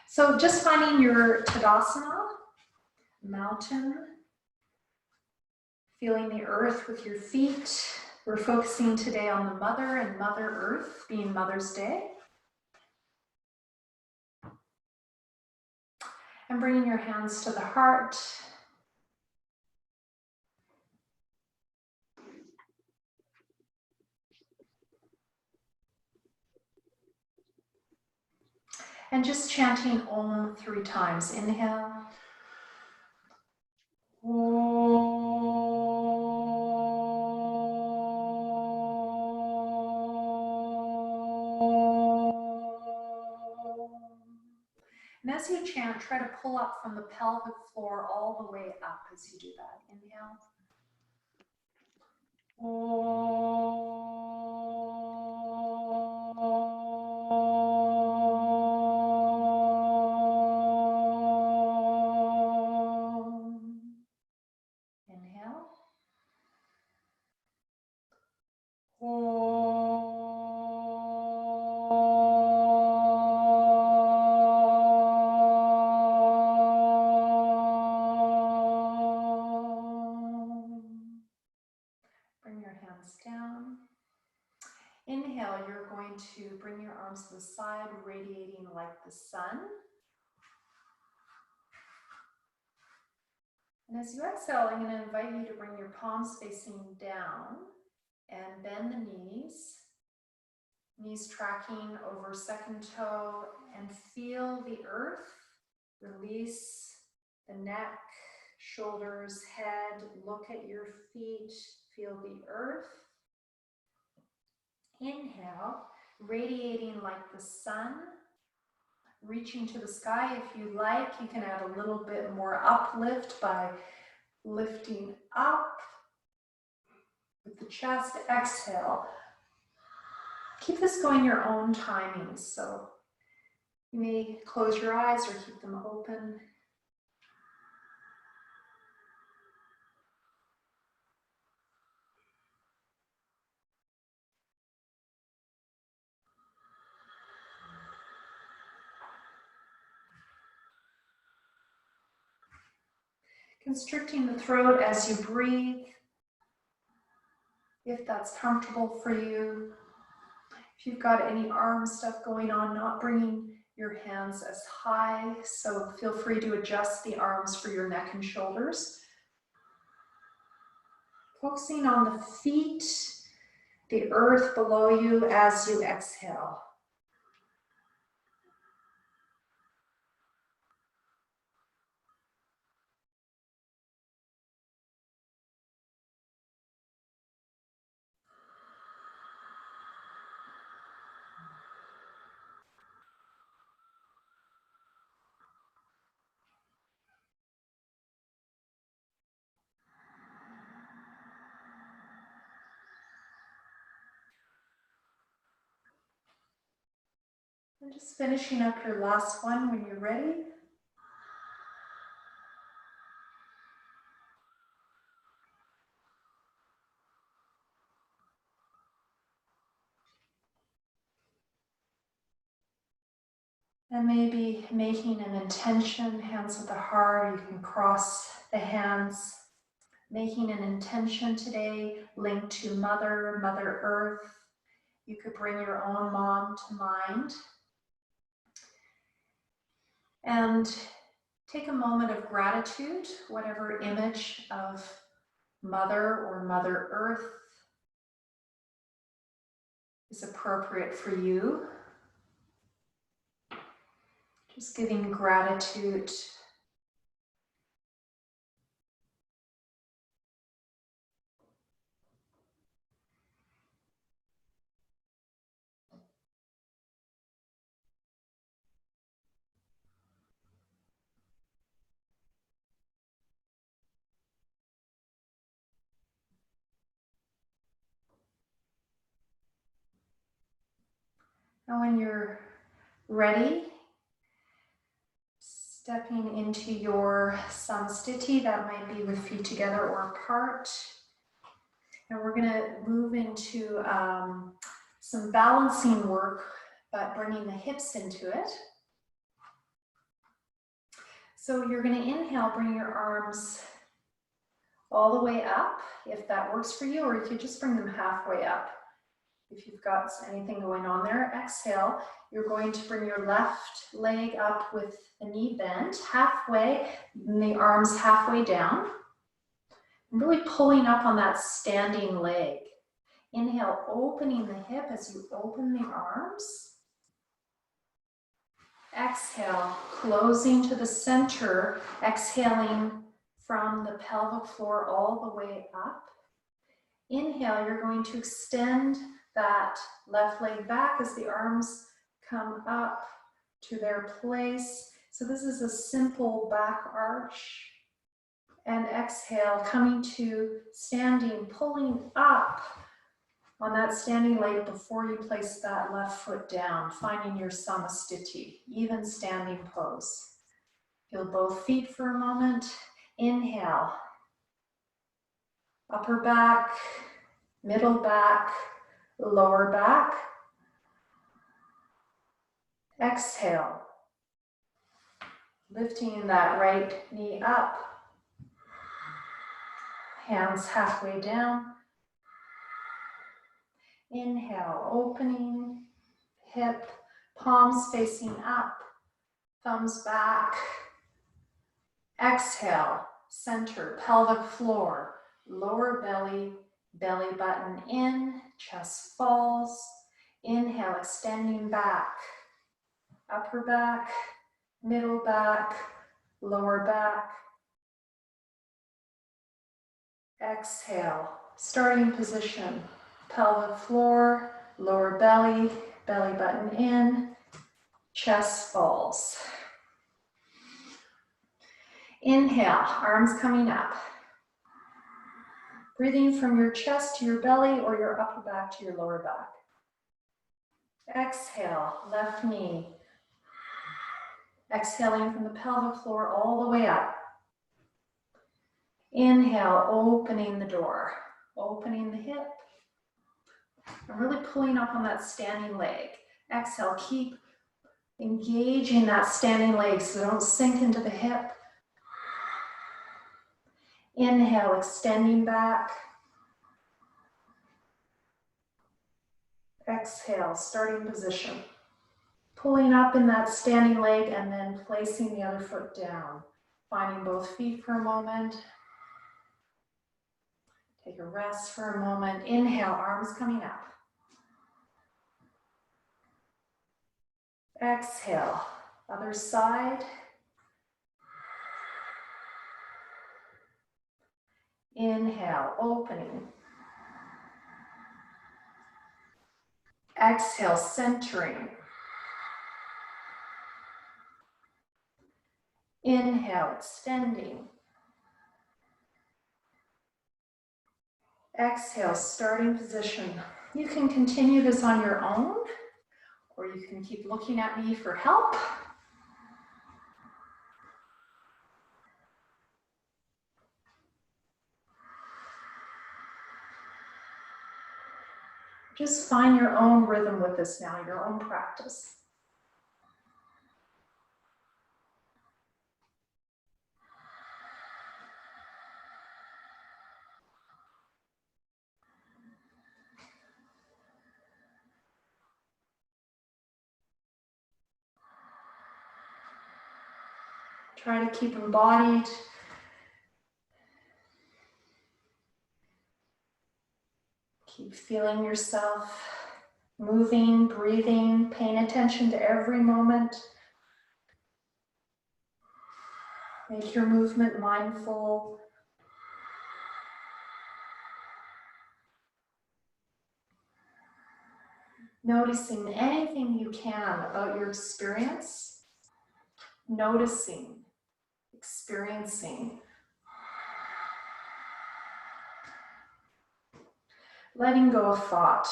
So just finding your Tadasana, mountain, feeling the earth with your feet. We're focusing today on the Mother and Mother Earth, being Mother's Day. And bringing your hands to the heart. And just chanting Om 3 times. Inhale. And as you chant, try to pull up from the pelvic floor all the way up as you do that. Inhale. Inhale. Bring your hands down. Inhale, you're going to bring your arms to the side, radiating like the sun. And as you exhale, I'm going to invite you to bring your palms facing down and bend the knees. Knees tracking over second toe, and feel the earth. Release the neck, shoulders, head. Look at your feet. Feel the earth. Inhale, radiating like the sun. Reaching to the sky. If you like, you can add a little bit more uplift by lifting up with the chest. Exhale. Keep this going your own timing. So you may close your eyes or keep them open. Constricting the throat as you breathe, if that's comfortable for you. If you've got any arm stuff going on, not bringing your hands as high, so feel free to adjust the arms for your neck and shoulders. Focusing on the feet, the earth below you as you exhale. And just finishing up your last one when you're ready. And maybe making an intention, hands at the heart. You can cross the hands. Making an intention today linked to Mother, Mother Earth. You could bring your own mom to mind. And take a moment of gratitude, whatever image of Mother or Mother Earth is appropriate for you. Just giving gratitude. And when you're ready, stepping into your samsthiti, that might be with feet together or apart. And we're going to move into some balancing work, but bringing the hips into it. So you're going to inhale, bring your arms all the way up, if that works for you, or you could just bring them halfway up. If you've got anything going on there, exhale, you're going to bring your left leg up with the knee bent halfway, and the arms halfway down. Really pulling up on that standing leg. Inhale, opening the hip as you open the arms. Exhale, closing to the center, exhaling from the pelvic floor all the way up. Inhale, you're going to extend that left leg back as the arms come up to their place. So this is a simple back arch. And exhale, coming to standing, pulling up on that standing leg before you place that left foot down, finding your samastiti, even standing pose. Feel both feet for a moment. Inhale, upper back, middle back, lower back. Exhale, lifting that right knee up, hands halfway down. Inhale, opening, hip, palms facing up, thumbs back. Exhale, center, pelvic floor, lower belly, belly button in, chest falls. Inhale, extending back, upper back, middle back, lower back. Exhale, starting position, pelvic floor, lower belly, belly button in, chest falls. Inhale, arms coming up. Breathing from your chest to your belly or your upper back to your lower back. Exhale, left knee. Exhaling from the pelvic floor all the way up. Inhale, opening the door, opening the hip. And really pulling up on that standing leg. Exhale, keep engaging that standing leg so don't sink into the hip. Inhale, extending back. Exhale, starting position. Pulling up in that standing leg and then placing the other foot down. Finding both feet for a moment. Take a rest for a moment. Inhale, arms coming up. Exhale, other side. Inhale, opening. Exhale, centering. Inhale, extending. Exhale, starting position. You can continue this on your own, or you can keep looking at me for help. Just find your own rhythm with this now, your own practice. Try to keep embodied. Keep feeling yourself moving, breathing, paying attention to every moment. Make your movement mindful. Noticing anything you can about your experience. Noticing, experiencing. Letting go of thought.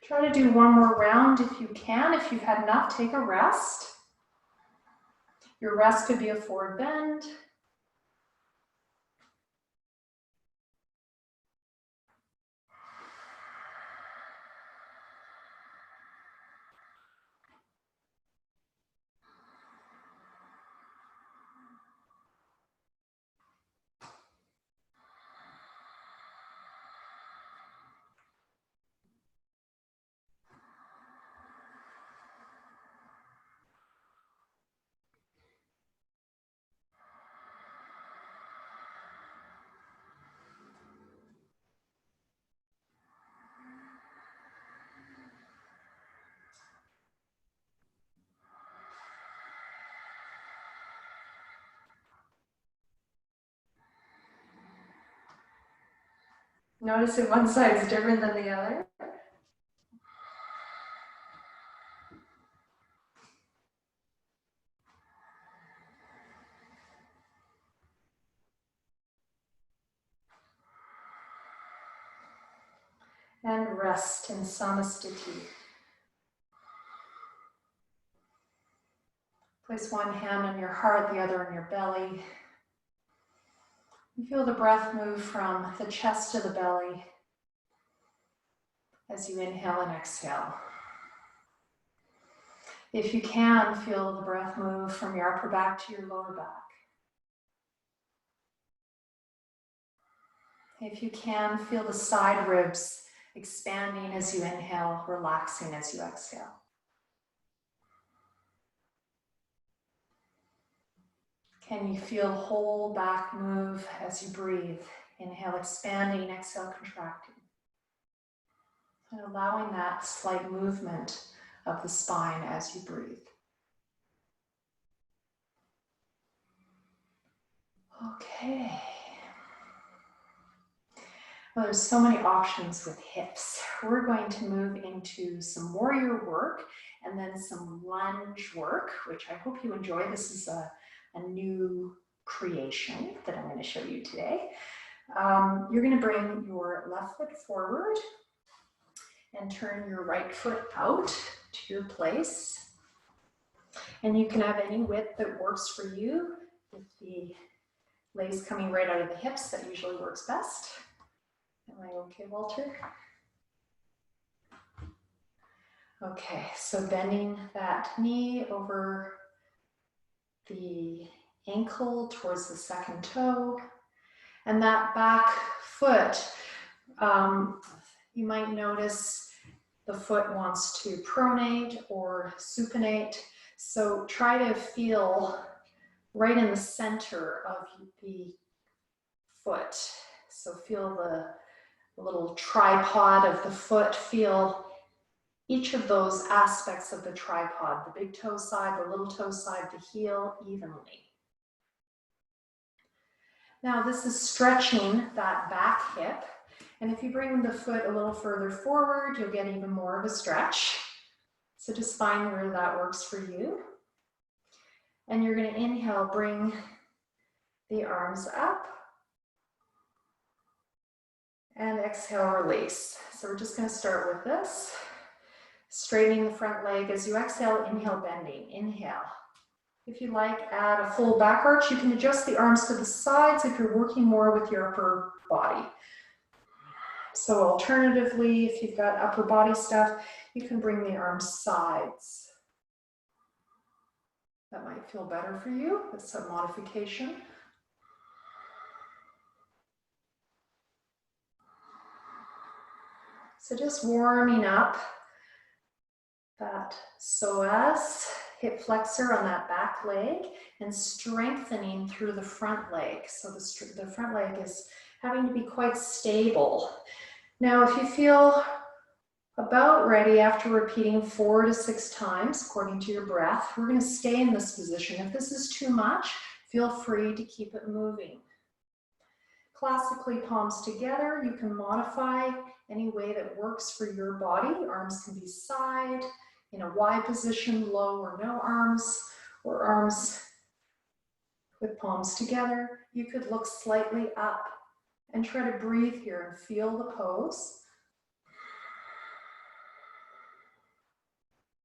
Try to do one more round if you can. If you've had enough, take a rest. Your rest could be a forward bend. Notice if one side is different than the other. And rest in asana-s. Place one hand on your heart, the other on your belly. You feel the breath move from the chest to the belly as you inhale and exhale. If you can, feel the breath move from your upper back to your lower back. If you can, feel the side ribs expanding as you inhale, relaxing as you exhale. Can you feel whole back move as you breathe? Inhale, expanding, exhale, contracting. And allowing that slight movement of the spine as you breathe. Okay. Well, there's so many options with hips. We're going to move into some warrior work and then some lunge work, which I hope you enjoy. This is a new creation that I'm going to show you today. You're going to bring your left foot forward and turn your right foot out to your place. And you can have any width that works for you. With the legs coming right out of the hips, that usually works best. Am I okay, Walter? Okay, so bending that knee over the ankle towards the second toe. And that back foot, you might notice the foot wants to pronate or supinate. So try to feel right in the center of the foot. So feel the little tripod of the foot. Feel each of those aspects of the tripod, the big toe side, the little toe side, the heel evenly. Now this is stretching that back hip. And if you bring the foot a little further forward, you'll get even more of a stretch. So just find where that works for you. And you're going to inhale, bring the arms up. And exhale, release. So we're just going to start with this. Straightening the front leg as you exhale, inhale, bending. Inhale. If you like, add a full back arch. You can adjust the arms to the sides if you're working more with your upper body. So alternatively, if you've got upper body stuff, you can bring the arms sides. That might feel better for you. That's a modification. So just warming up that psoas, hip flexor on that back leg, and strengthening through the front leg. So the front leg is having to be quite stable. Now, if you feel about ready after repeating 4 to 6 times, according to your breath, we're going to stay in this position. If this is too much, feel free to keep it moving. Classically, palms together. You can modify any way that works for your body. Arms can be side, in a Y position, low or no arms, or arms with palms together. You could look slightly up and try to breathe here and feel the pose.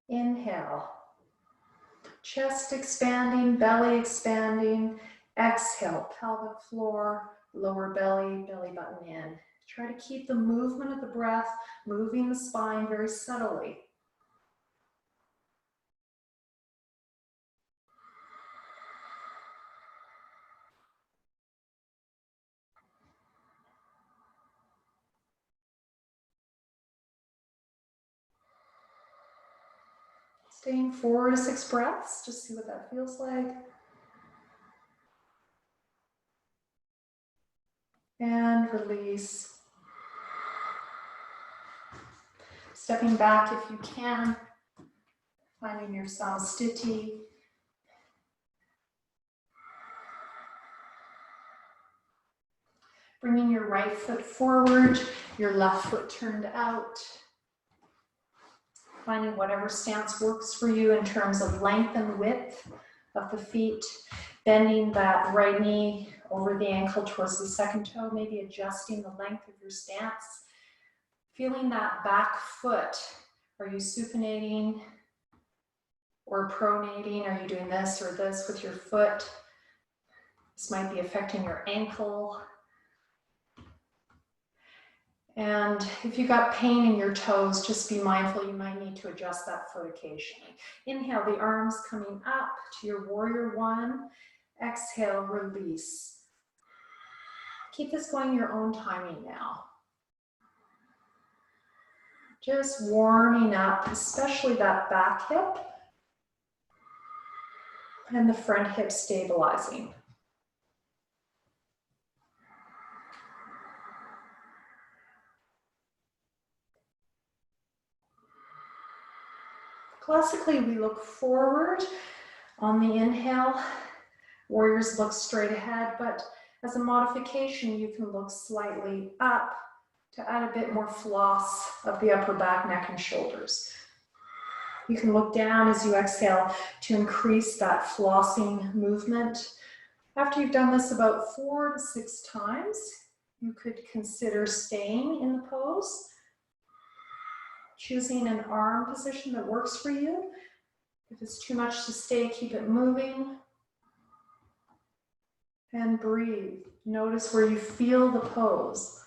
Inhale. Chest expanding, belly expanding. Exhale, pelvic floor, lower belly, belly button in. Try to keep the movement of the breath, moving the spine very subtly. Staying 4 to 6 breaths, just see what that feels like. And release. Stepping back if you can, finding your samastiti. Bringing your right foot forward, your left foot turned out. Finding whatever stance works for you in terms of length and width of the feet. Bending that right knee over the ankle towards the second toe, maybe adjusting the length of your stance. Feeling that back foot. Are you supinating or pronating? Are you doing this or this with your foot? This might be affecting your ankle. And if you got pain in your toes, just be mindful you might need to adjust that foot occasionally. Inhale, the arms coming up to your warrior one. Exhale, release. Keep this going your own timing now. Just warming up, especially that back hip and the front hip stabilizing. Classically, we look forward on the inhale. Warriors look straight ahead, but as a modification, you can look slightly up to add a bit more floss of the upper back, neck, and shoulders. You can look down as you exhale to increase that flossing movement. After you've done this about 4 to 6 times, you could consider staying in the pose, choosing an arm position that works for you. If it's too much to stay, keep it moving. And breathe. Notice where you feel the pose.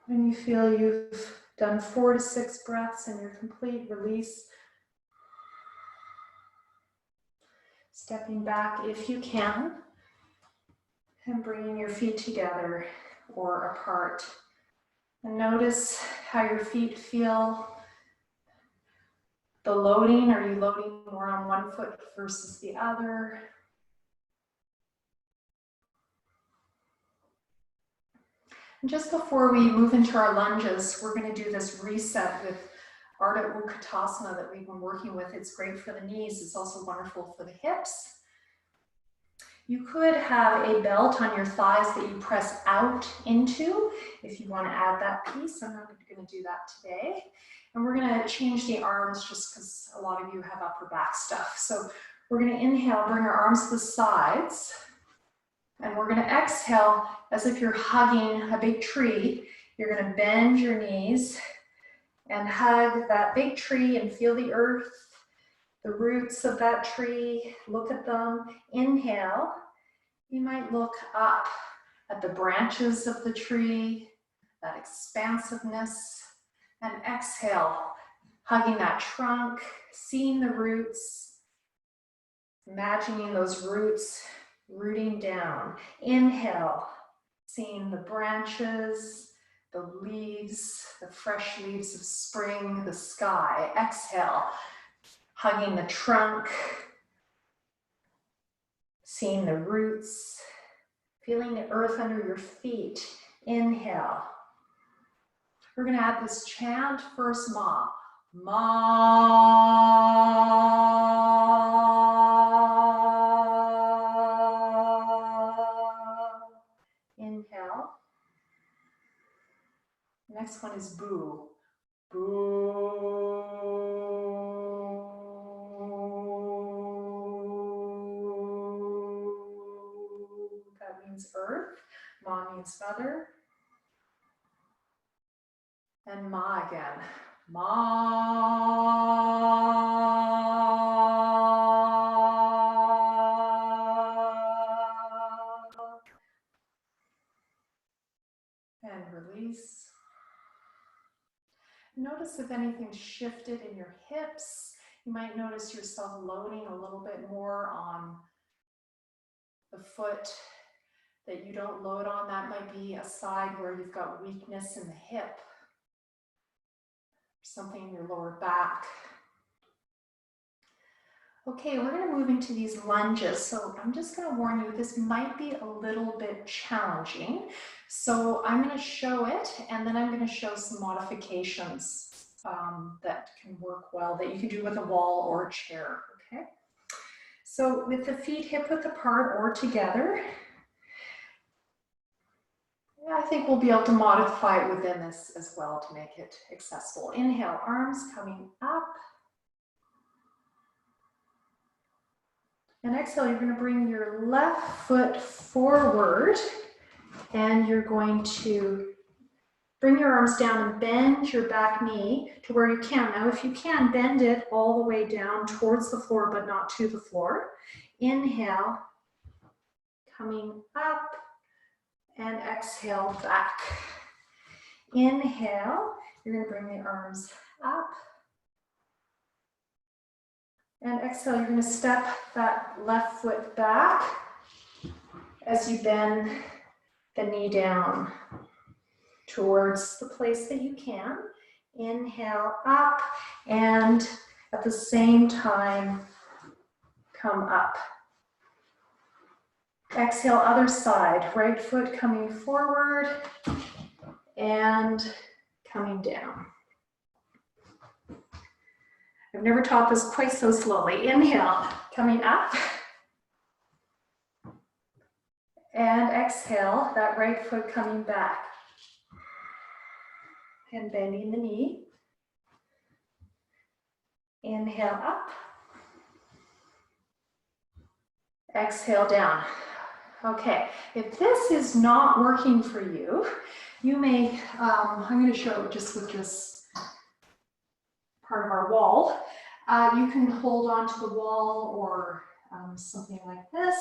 When you feel you've done 4 to 6 breaths and you're complete, release. Stepping back if you can, and bringing your feet together or apart. And notice how your feet feel. The loading, are you loading more on one foot versus the other? And just before we move into our lunges, we're going to do this reset with Ardha Utkatasana that we've been working with. It's great for the knees. It's also wonderful for the hips. You could have a belt on your thighs that you press out into if you want to add that piece. I'm not going to do that today. And we're going to change the arms just because a lot of you have upper back stuff. So we're going to inhale, bring our arms to the sides. And we're going to exhale as if you're hugging a big tree. You're going to bend your knees and hug that big tree and feel the earth, the roots of that tree. Look at them. Inhale. You might look up at the branches of the tree, that expansiveness. And exhale, hugging that trunk, seeing the roots, imagining those roots rooting down. Inhale, seeing the branches, the leaves, the fresh leaves of spring, the sky. Exhale, hugging the trunk, seeing the roots, feeling the earth under your feet. Inhale. We're going to add this chant first, Ma. Ma. Inhale. Next one is Boo. Boo. That means earth. Ma means mother. And Ma again. Ma. And release. Notice if anything shifted in your hips. You might notice yourself loading a little bit more on the foot that you don't load on. That might be a side where you've got weakness in the hip, something in your lower back. Okay, we're going to move into these lunges. So I'm just going to warn you, this might be a little bit challenging. So I'm going to show it, and then I'm going to show some modifications that can work well, that you can do with a wall or a chair, okay? So with the feet hip width apart or together, I think we'll be able to modify it within this as well to make it accessible. Inhale, arms coming up. And exhale, you're going to bring your left foot forward, and you're going to bring your arms down and bend your back knee to where you can. Now, if you can, bend it all the way down towards the floor, but not to the floor. Inhale, coming up, and exhale back. Inhale, you're going to bring the arms up. And exhale, you're going to step that left foot back as you bend the knee down towards the place that you can. Inhale up, and at the same time, come up. Exhale, other side, right foot coming forward and coming down. I've never taught this quite so slowly. Inhale, coming up. And exhale, that right foot coming back. And bending the knee. Inhale up. Exhale down. Okay, if this is not working for you, you may, I'm going to show it just with this part of our wall. You can hold onto the wall or something like this,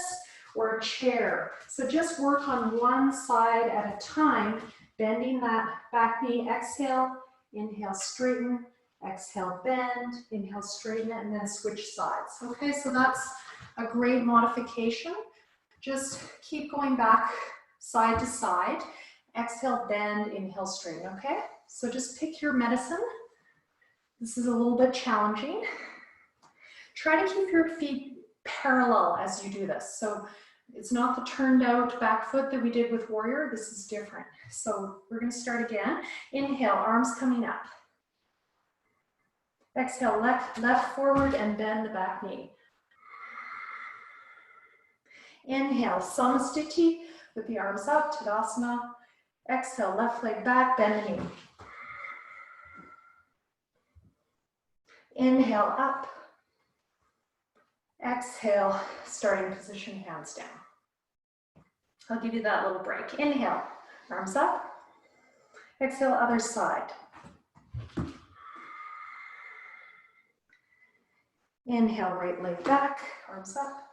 or a chair. So just work on one side at a time, bending that back knee. Exhale, inhale, straighten, exhale, bend, inhale, straighten it, and then switch sides. Okay, so that's a great modification. Just keep going back side to side. Exhale, bend, inhale, straighten, okay? So just pick your medicine. This is a little bit challenging. Try to keep your feet parallel as you do this. So it's not the turned out back foot that we did with warrior. This is different. So we're going to start again. Inhale, arms coming up. Exhale, left forward and bend the back knee. Inhale, Samasthiti with the arms up, Tadasana. Exhale, left leg back, bend the knee. Inhale, up. Exhale, starting position, hands down. I'll give you that little break. Inhale, arms up. Exhale, other side. Inhale, right leg back, arms up.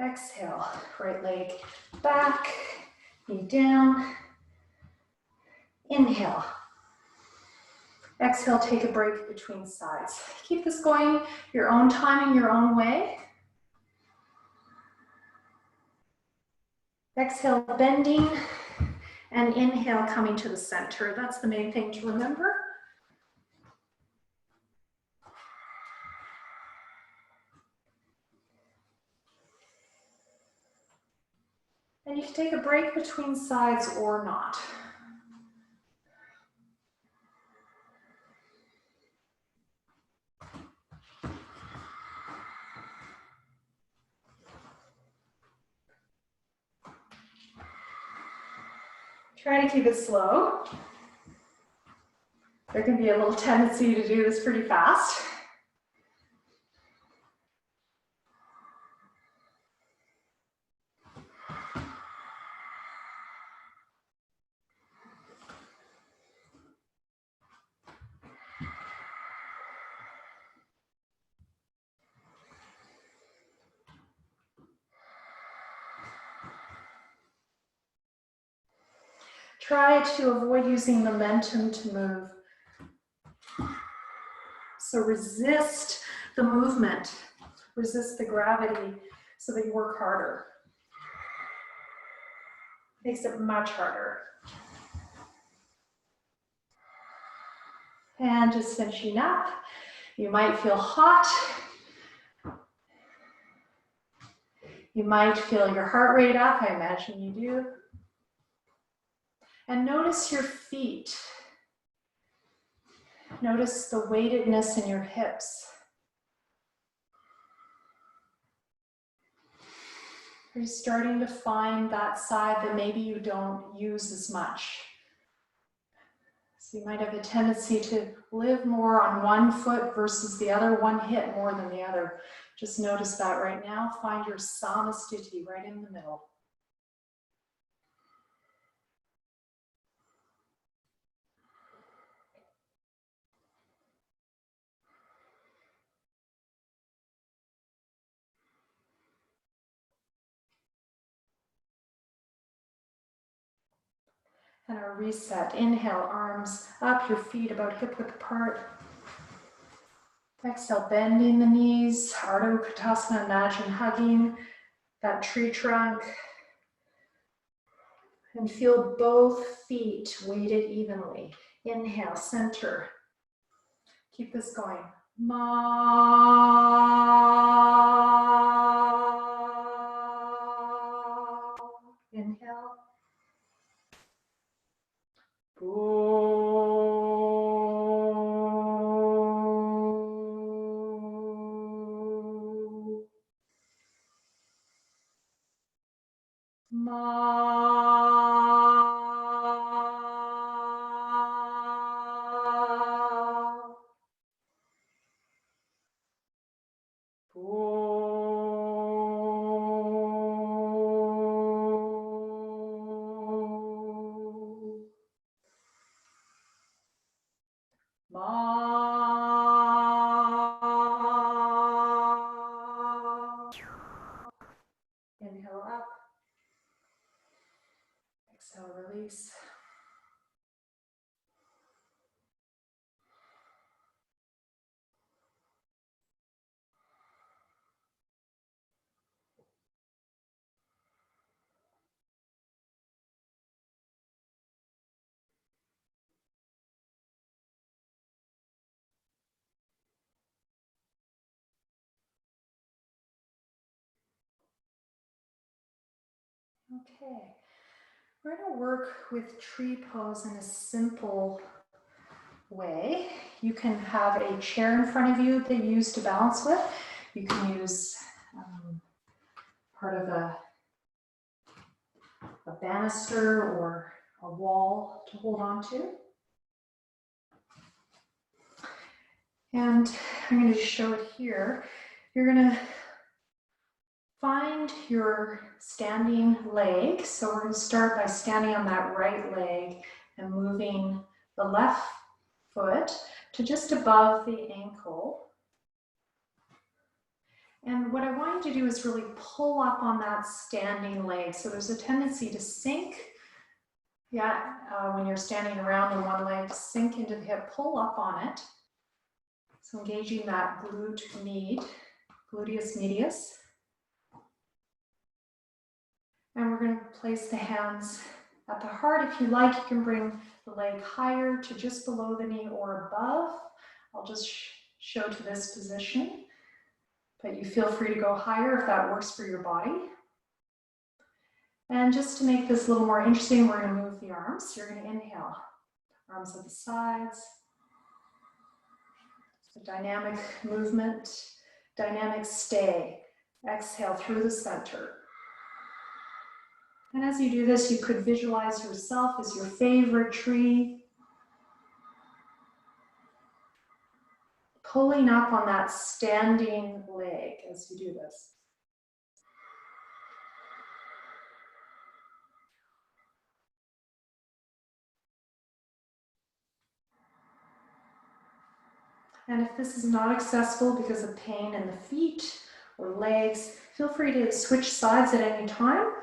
Exhale, right leg back, knee down. Inhale. Exhale, take a break between sides. Keep this going your own timing, your own way. Exhale, bending, and inhale, coming to the center. That's the main thing to remember. And you can take a break between sides or not. Try to keep it slow. There can be a little tendency to do this pretty fast. Try to avoid using momentum to move. So resist the movement, resist the gravity so that you work harder. Makes it much harder. And just finishing up, you might feel hot. You might feel your heart rate up, I imagine you do. And notice your feet. Notice the weightedness in your hips. Are you starting to find that side that maybe you don't use as much? So you might have a tendency to live more on one foot versus the other, one hip more than the other. Just notice that right now. Find your asana-s right in the middle. And our reset. Inhale, arms up, your feet about hip width apart. Exhale, bending the knees. Ardha Uttanasana, imagine hugging that tree trunk. And feel both feet weighted evenly. Inhale, center. Keep this going. Ma. Inhale. Inhale up. Exhale, release. Okay, we're going to work with tree pose in a simple way. You can have a chair in front of you that you use to balance with. You can use part of a banister or a wall to hold on to. And I'm going to show it here. You're going to find your standing leg. So we're going to start by standing on that right leg and moving the left foot to just above the ankle. And what I want you to do is really pull up on that standing leg. So there's a tendency to sink. When you're standing around on one leg, sink into the hip, pull up on it. So engaging that gluteus medius. And we're going to place the hands at the heart. If you like, you can bring the leg higher to just below the knee or above. I'll just show to this position, but you feel free to go higher if that works for your body. And just to make this a little more interesting, we're going to move the arms. You're going to inhale, arms at the sides. So dynamic movement, dynamic stay. Exhale through the center. And as you do this, you could visualize yourself as your favorite tree, pulling up on that standing leg as you do this. And if this is not accessible because of pain in the feet or legs, feel free to switch sides at any time.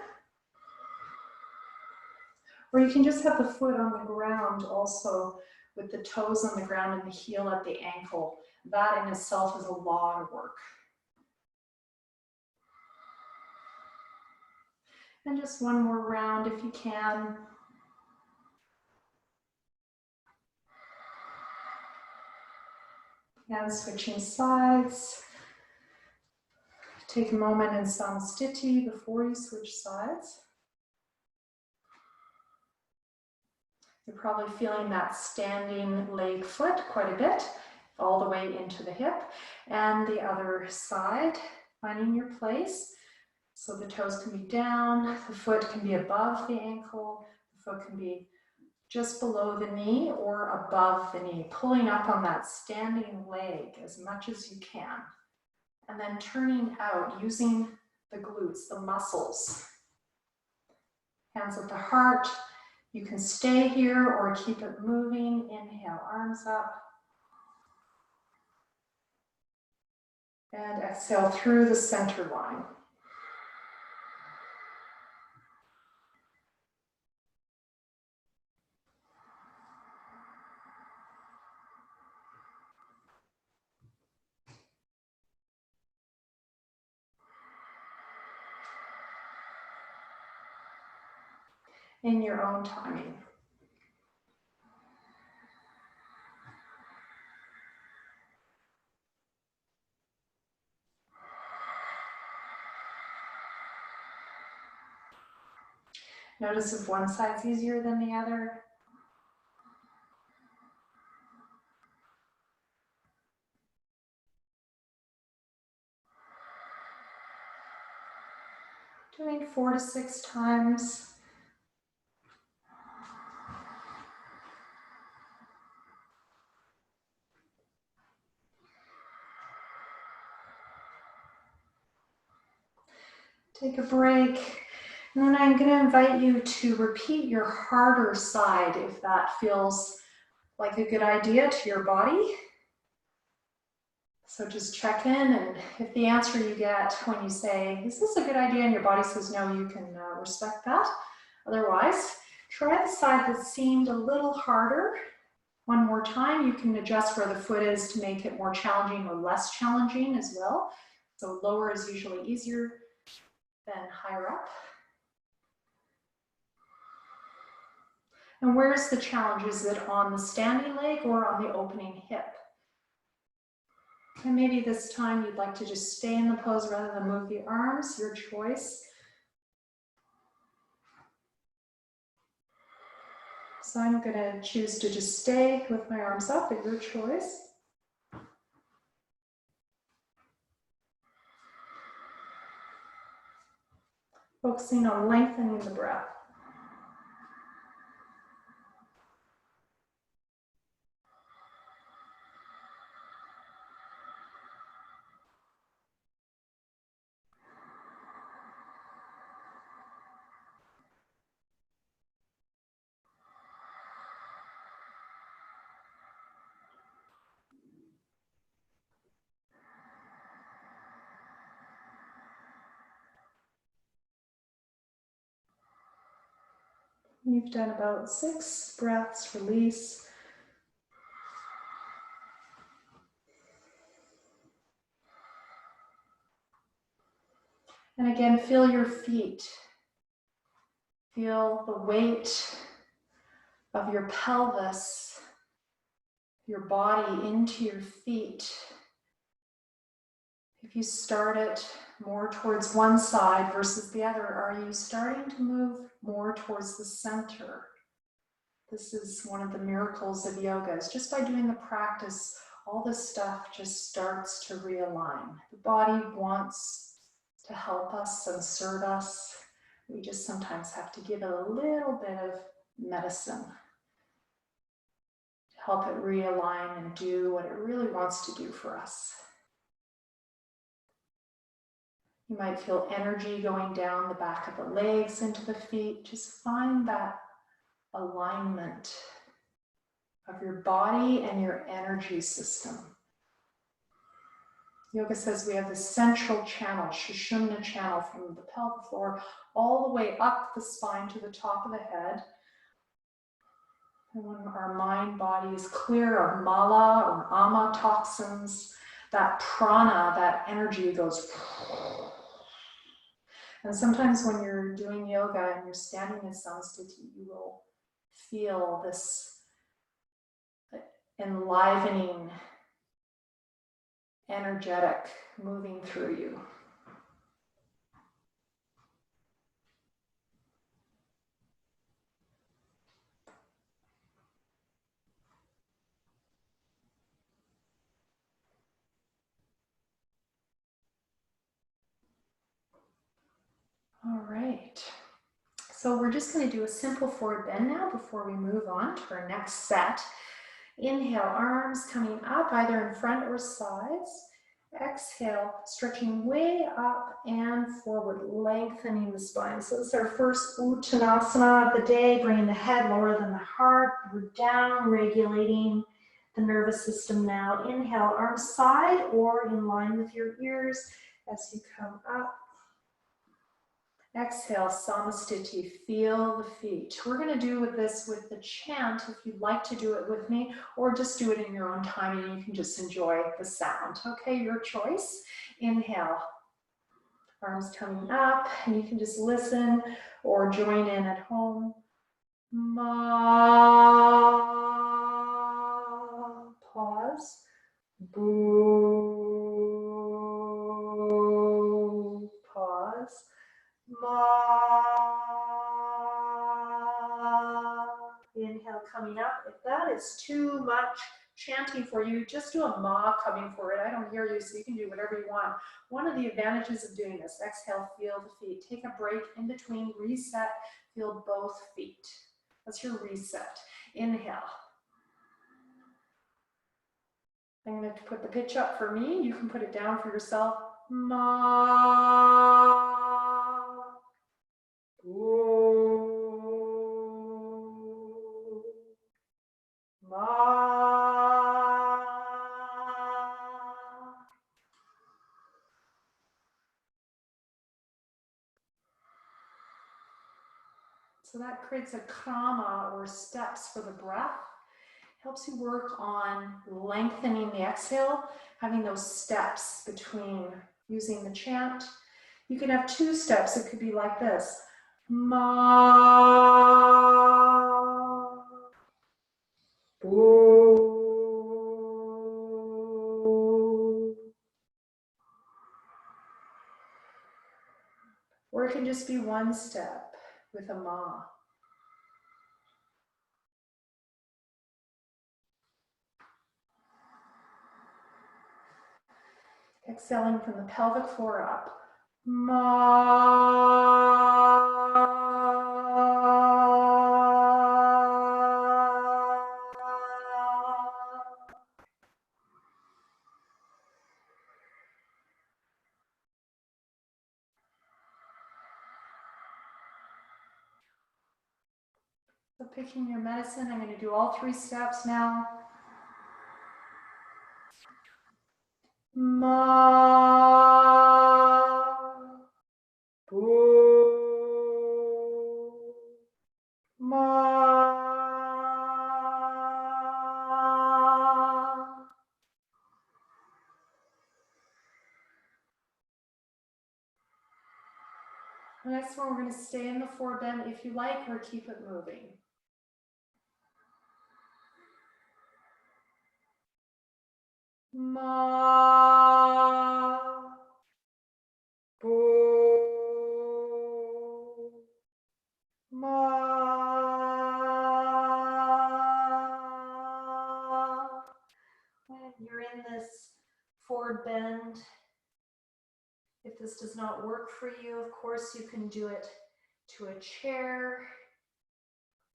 Or you can just have the foot on the ground also with the toes on the ground and the heel at the ankle. That in itself is a lot of work. And just one more round if you can. And switching sides. Take a moment in samastiti before you switch sides. You're probably feeling that standing leg foot quite a bit, all the way into the hip. And the other side, finding your place. So the toes can be down, the foot can be above the ankle, the foot can be just below the knee or above the knee, pulling up on that standing leg as much as you can. And then turning out, using the glutes, the muscles. Hands at the heart. You can stay here or keep it moving. Inhale, arms up. And exhale through the center line. In your own timing. Notice if one side's easier than the other. Doing 4 to 6 times. Take a break. And then I'm going to invite you to repeat your harder side if that feels like a good idea to your body. So just check in, and if the answer you get when you say, is this a good idea, and your body says no, you can respect that. Otherwise, try the side that seemed a little harder. One more time, you can adjust where the foot is to make it more challenging or less challenging as well. So lower is usually easier than higher up. And where's the challenge? Is it on the standing leg or on the opening hip? And maybe this time you'd like to just stay in the pose rather than move the arms, your choice. So I'm going to choose to just stay with my arms up at your choice. Focusing on lengthening the breath. You've done about 6 breaths, release. And again, feel your feet. Feel the weight of your pelvis, your body into your feet. If you start it more towards one side versus the other, are you starting to move more towards the center? This is one of the miracles of yoga, is just by doing the practice, all this stuff just starts to realign. The body wants to help us and serve us. We just sometimes have to give it a little bit of medicine to help it realign and do what it really wants to do for us. You might feel energy going down the back of the legs into the feet. Just find that alignment of your body and your energy system. Yoga says we have the central channel, Sushumna channel, from the pelvic floor all the way up the spine to the top of the head. And when our mind body is clear of mala or ama toxins, that prana, that energy goes. And sometimes when you're doing yoga and you're standing in samastiti, you will feel this enlivening, energetic moving through you. All right. So we're just going to do a simple forward bend now before we move on to our next set. Inhale, arms coming up either in front or sides. Exhale, stretching way up and forward, lengthening the spine. So this is our first Uttanasana of the day, bringing the head lower than the heart. We're down, regulating the nervous system now. Inhale, arms side or in line with your ears as you come up. Exhale, samastiti, feel the feet. We're going to do this with the chant if you'd like to do it with me, or just do it in your own time and you can just enjoy the sound. Okay, your choice. Inhale, arms coming up, and you can just listen or join in at home. Ma, pause. Boo, pause. Ma. Inhale coming up. If that is too much chanting for you, just do a ma coming forward. I don't hear you, so you can do whatever you want. One of the advantages of doing this, exhale, feel the feet. Take a break in between, reset, feel both feet. That's your reset. Inhale. I'm going to put the pitch up for me. You can put it down for yourself. Ma. Ooh, ma. So that creates a krama or steps for the breath. Helps you work on lengthening the exhale, having those steps between using the chant. You can have two steps. It could be like this. Ma. Boo. Or it can just be one step with a ma. Exhaling from the pelvic floor up. Ma. So picking your medicine, I'm going to do all three steps now. Ma. Boo. Ma. The next one, we're going to stay in the forward bend if you like, or keep it moving. Ma. Boo. Ma. When you're in this forward bend, if this does not work for you, of course, you can do it to a chair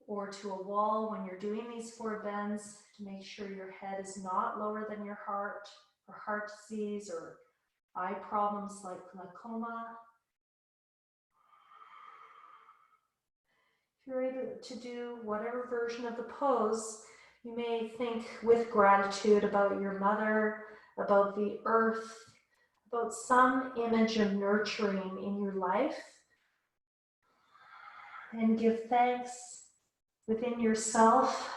or to a wall when you're doing these forward bends to make sure your head is not lower than your heart for heart disease or eye problems like glaucoma. If you're able to do whatever version of the pose, you may think with gratitude about your mother, about the earth, about some image of nurturing in your life, and give thanks within yourself.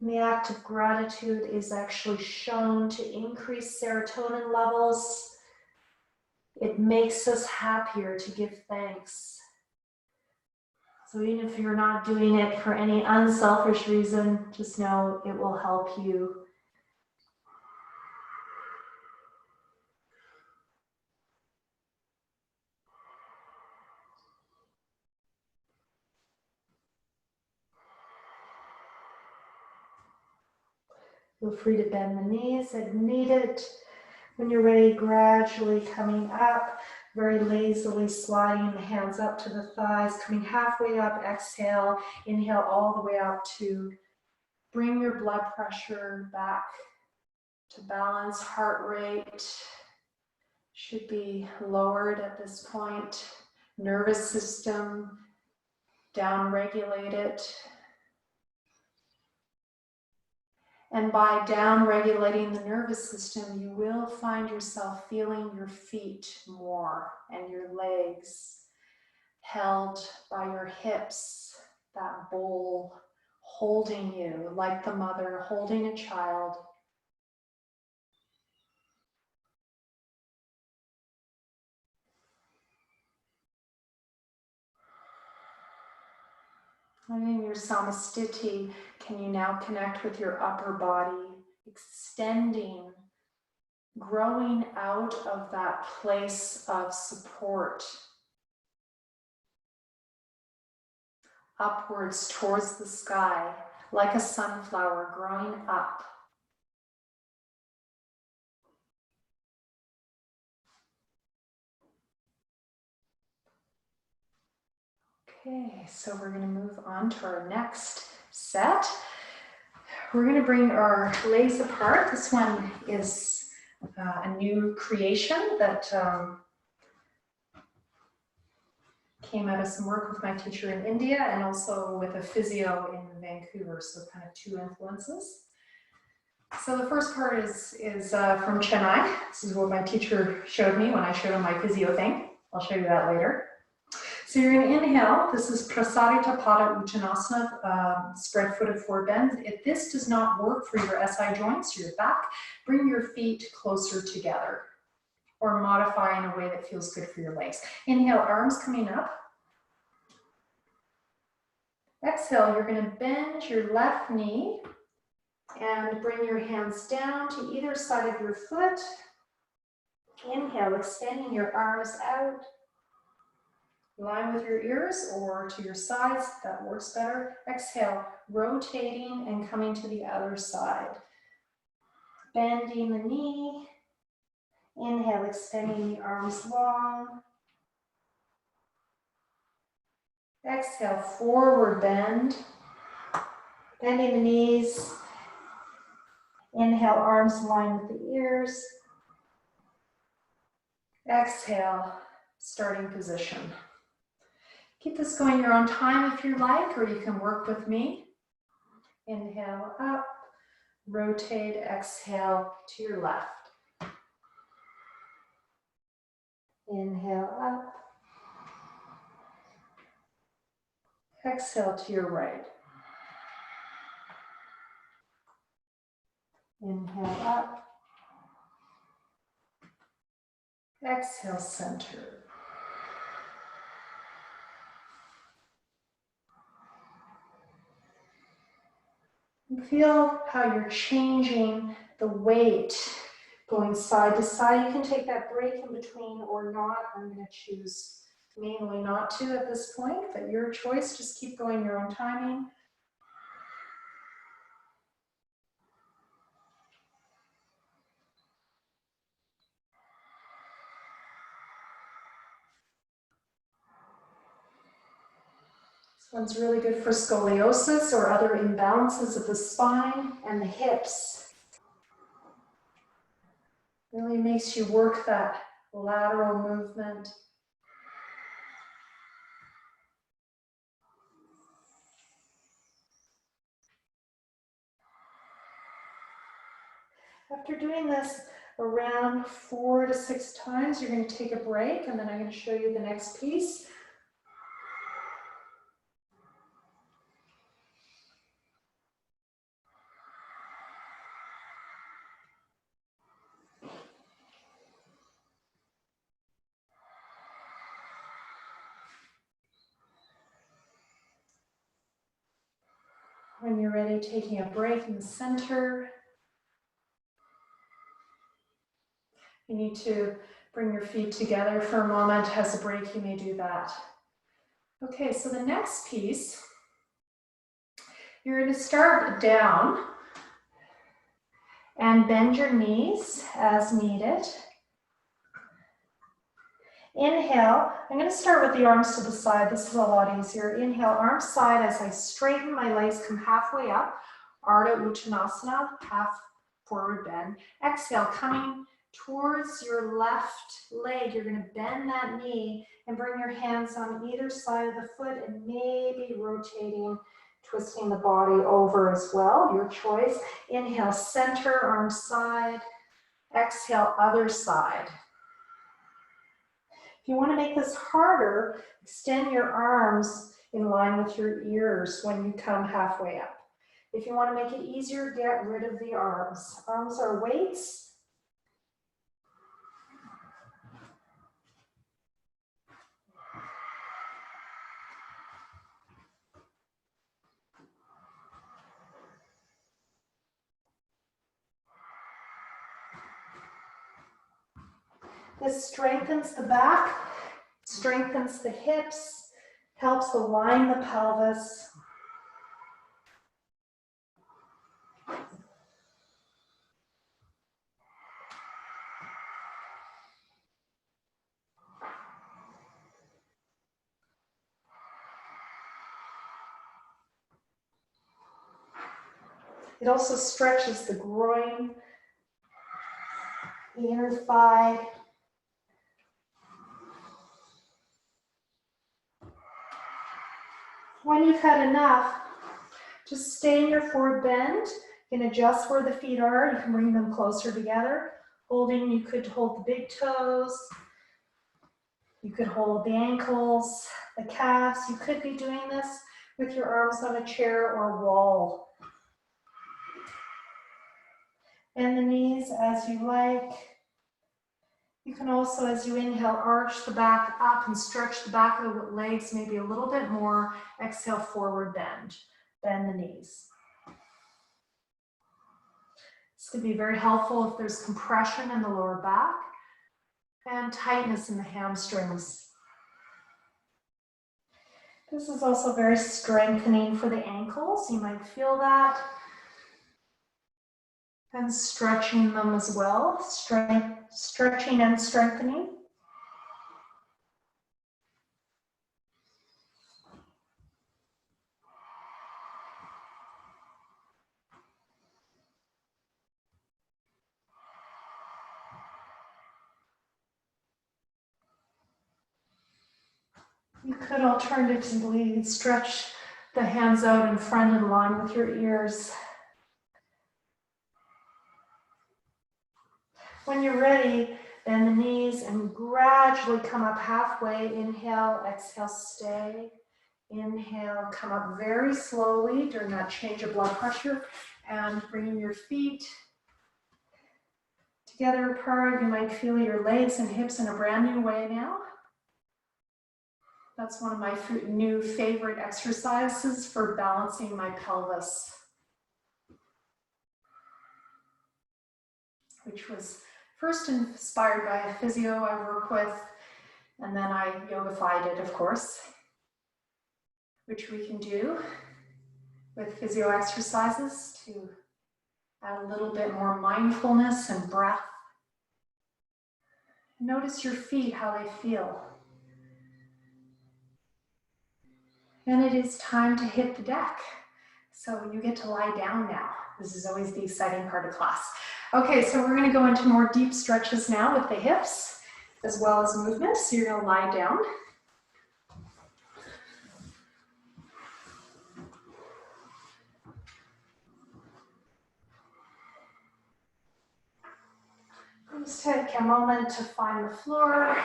And the act of gratitude is actually shown to increase serotonin levels, It makes us happier to give thanks. So even if you're not doing it for any unselfish reason, just know it will help you. Feel free to bend the knees if needed. When you're ready, gradually coming up, very lazily sliding the hands up to the thighs, coming halfway up, exhale, inhale all the way up to bring your blood pressure back to balance. Heart rate should be lowered at this point. Nervous system down regulated. And by down regulating the nervous system, you will find yourself feeling your feet more and your legs held by your hips, that bowl holding you like the mother holding a child. And in your samastiti, can you now connect with your upper body, extending, growing out of that place of support, upwards towards the sky, like a sunflower growing up. Okay, so we're going to move on to our next set. We're going to bring our legs apart. This one is a new creation that came out of some work with my teacher in India and also with a physio in Vancouver, so kind of two influences. So the first part is from Chennai. This is what my teacher showed me when I showed him my physio thing. I'll show you that later. So you're going to inhale. This is Prasarita Pada Uttanasana, spread-footed forward bend. If this does not work for your SI joints, your back, bring your feet closer together or modify in a way that feels good for your legs. Inhale, arms coming up. Exhale, you're going to bend your left knee and bring your hands down to either side of your foot. Inhale, extending your arms out. Line with your ears or to your sides, that works better. Exhale, rotating and coming to the other side. Bending the knee. Inhale, extending the arms long. Exhale, forward bend. Bending the knees. Inhale, arms line with the ears. Exhale, starting position. Keep this going your own time if you like, or you can work with me. Inhale up, rotate, exhale to your left. Inhale up, exhale to your right. Inhale up, exhale center. And feel how you're changing the weight, going side to side. You can take that break in between or not. I'm going to choose mainly not to at this point, but your choice. Just keep going your own timing. This one's really good for scoliosis or other imbalances of the spine and the hips. Really makes you work that lateral movement. After doing this around 4 to 6 times, you're going to take a break, and then I'm going to show you the next piece. When you're ready, taking a break in the center. You need to bring your feet together for a moment. As a break, you may do that. Okay, so the next piece, you're going to start down and bend your knees as needed. Inhale, I'm going to start with the arms to the side. This is a lot easier. Inhale, arms side as I straighten my legs, come halfway up. Ardha Uttanasana, half forward bend. Exhale, coming towards your left leg. You're going to bend that knee and bring your hands on either side of the foot and maybe rotating, twisting the body over as well, your choice. Inhale, center, arm side. Exhale, other side. If you want to make this harder, extend your arms in line with your ears when you come halfway up. If you want to make it easier, get rid of the arms. Arms are weights. This strengthens the back, strengthens the hips, helps align the pelvis. It also stretches the groin, the inner thigh. When you've had enough, just stay in your forward bend. You can adjust where the feet are. You can bring them closer together. Holding, you could hold the big toes. You could hold the ankles, the calves. You could be doing this with your arms on a chair or wall. Bend the knees as you like. You can also, as you inhale, arch the back up and stretch the back of the legs maybe a little bit more. Exhale, forward bend. Bend the knees. This could be very helpful if there's compression in the lower back and tightness in the hamstrings. This is also very strengthening for the ankles. You might feel that. And stretching them as well. Stretching and strengthening. You could alternatively stretch the hands out in front in line with your ears. When you're ready, bend the knees and gradually come up halfway. Inhale, exhale, stay. Inhale, come up very slowly during that change of blood pressure and bringing your feet together apart. You might feel your legs and hips in a brand new way now. That's one of my new favorite exercises for balancing my pelvis, which was first inspired by a physio I work with, and then I yogified it, of course, which we can do with physio exercises to add a little bit more mindfulness and breath. Notice your feet, how they feel. And it is time to hit the deck. So you get to lie down now. This is always the exciting part of class. Okay, so we're gonna go into more deep stretches now with the hips, as well as movements. So you're gonna lie down. Just take a moment to find the floor.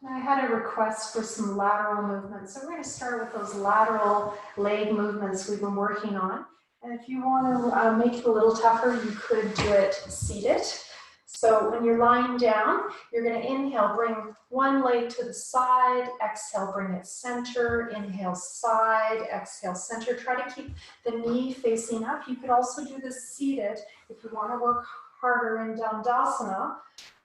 I had a request for some lateral movements. So we're going to start with those lateral leg movements we've been working on. And if you want to make it a little tougher, you could do it seated. So when you're lying down, you're going to inhale, bring one leg to the side, exhale, bring it center, inhale side, exhale center. Try to keep the knee facing up. You could also do this seated if you want to work harder in Dandasana.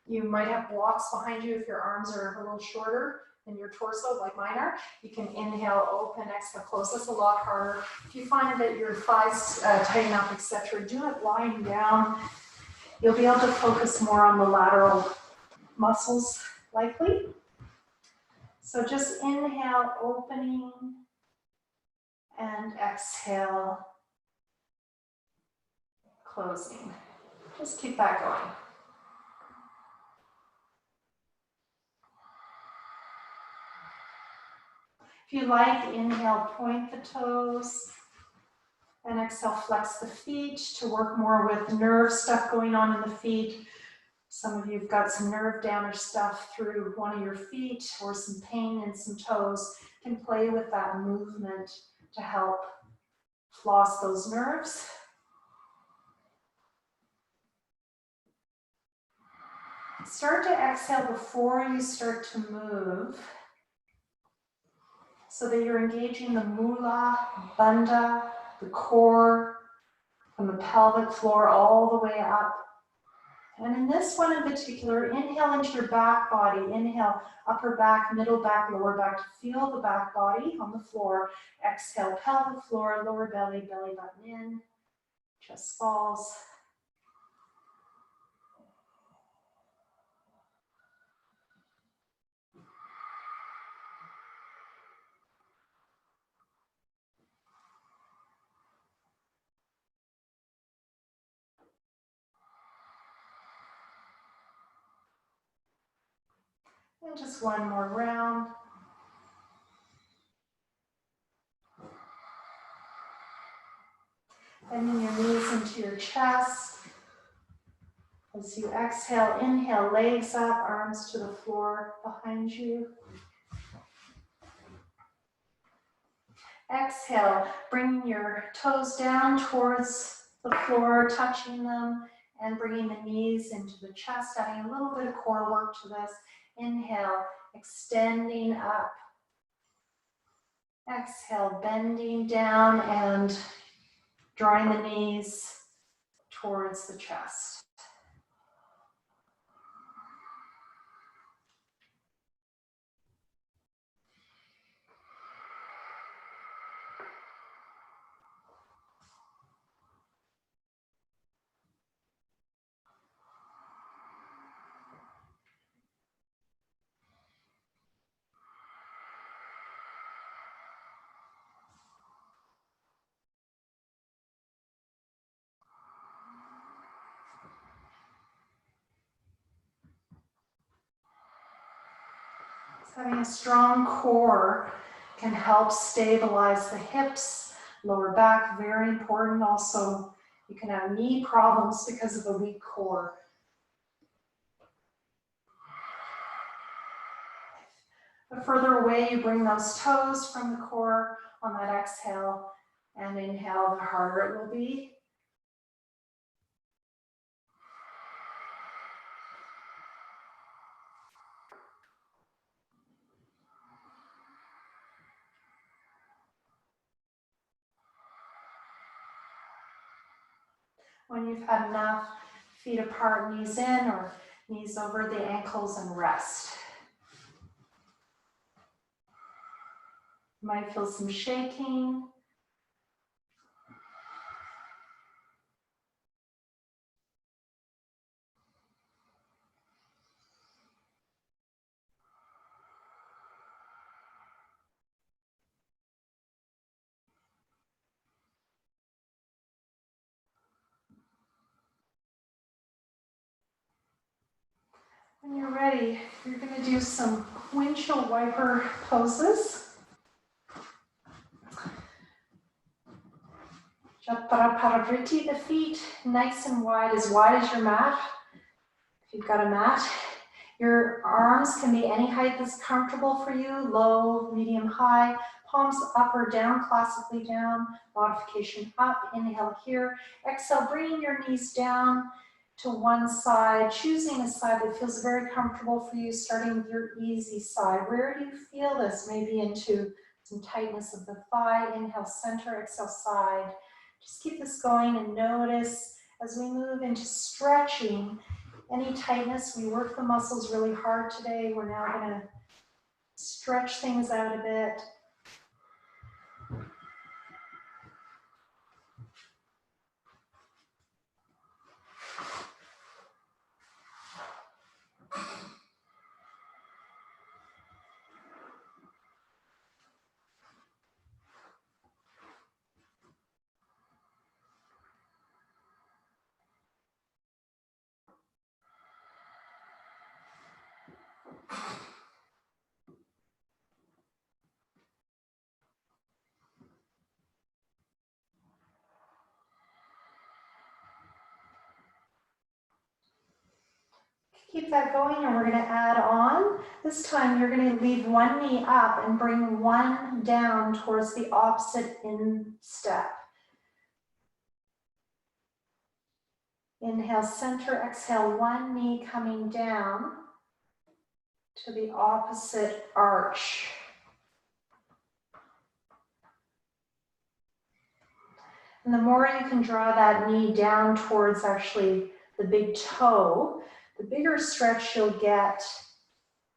You might have blocks behind you if your arms are a little shorter than your torso, like mine are. You can inhale, open, exhale, close. That's a lot harder. If you find that your thighs tighten up, etc., do it lying down. You'll be able to focus more on the lateral muscles, likely. So just inhale, opening, and exhale, closing. Just keep that going. If you like, inhale, point the toes, and exhale, flex the feet to work more with nerve stuff going on in the feet. Some of you have got some nerve damage stuff through one of your feet or some pain in some toes. You can play with that movement to help floss those nerves. Start to exhale before you start to move so that you're engaging the mula, bandha, the core, from the pelvic floor all the way up. And in this one in particular, inhale into your back body. Inhale, upper back, middle back, lower back to feel the back body on the floor. Exhale, pelvic floor, lower belly, belly button in, chest falls. And just one more round. Bending your knees into your chest. As you exhale, inhale, legs up, arms to the floor behind you. Exhale, bringing your toes down towards the floor, touching them, and bringing the knees into the chest, adding a little bit of core work to this. Inhale, extending up. Exhale, bending down and drawing the knees towards the chest. Having a strong core can help stabilize the hips, lower back, very important. Also, you can have knee problems because of a weak core. The further away you bring those toes from the core on that exhale and inhale, the harder it will be. When you've had enough, feet apart, knees in, or knees over the ankles, and rest. You might feel some shaking. When you're ready, you're going to do some windshield wiper poses. Chaturaparavriti, the feet nice and wide as your mat. If you've got a mat, your arms can be any height that's comfortable for you, low, medium, high. palms up or down, classically down, modification up, inhale here. Exhale, bringing your knees down to one side, choosing a side that feels very comfortable for you, starting with your easy side. Where do you feel this? Maybe into some tightness of the thigh. Inhale, center, exhale, side. Just keep this going and notice as we move into stretching, any tightness. We work the muscles really hard today. We're now going to stretch things out a bit. Keep that going, and we're going to add on. This time you're going to leave one knee up and bring one down towards the opposite instep. Inhale, center, exhale, one knee coming down to the opposite arch. And the more you can draw that knee down towards actually the big toe, the bigger stretch you'll get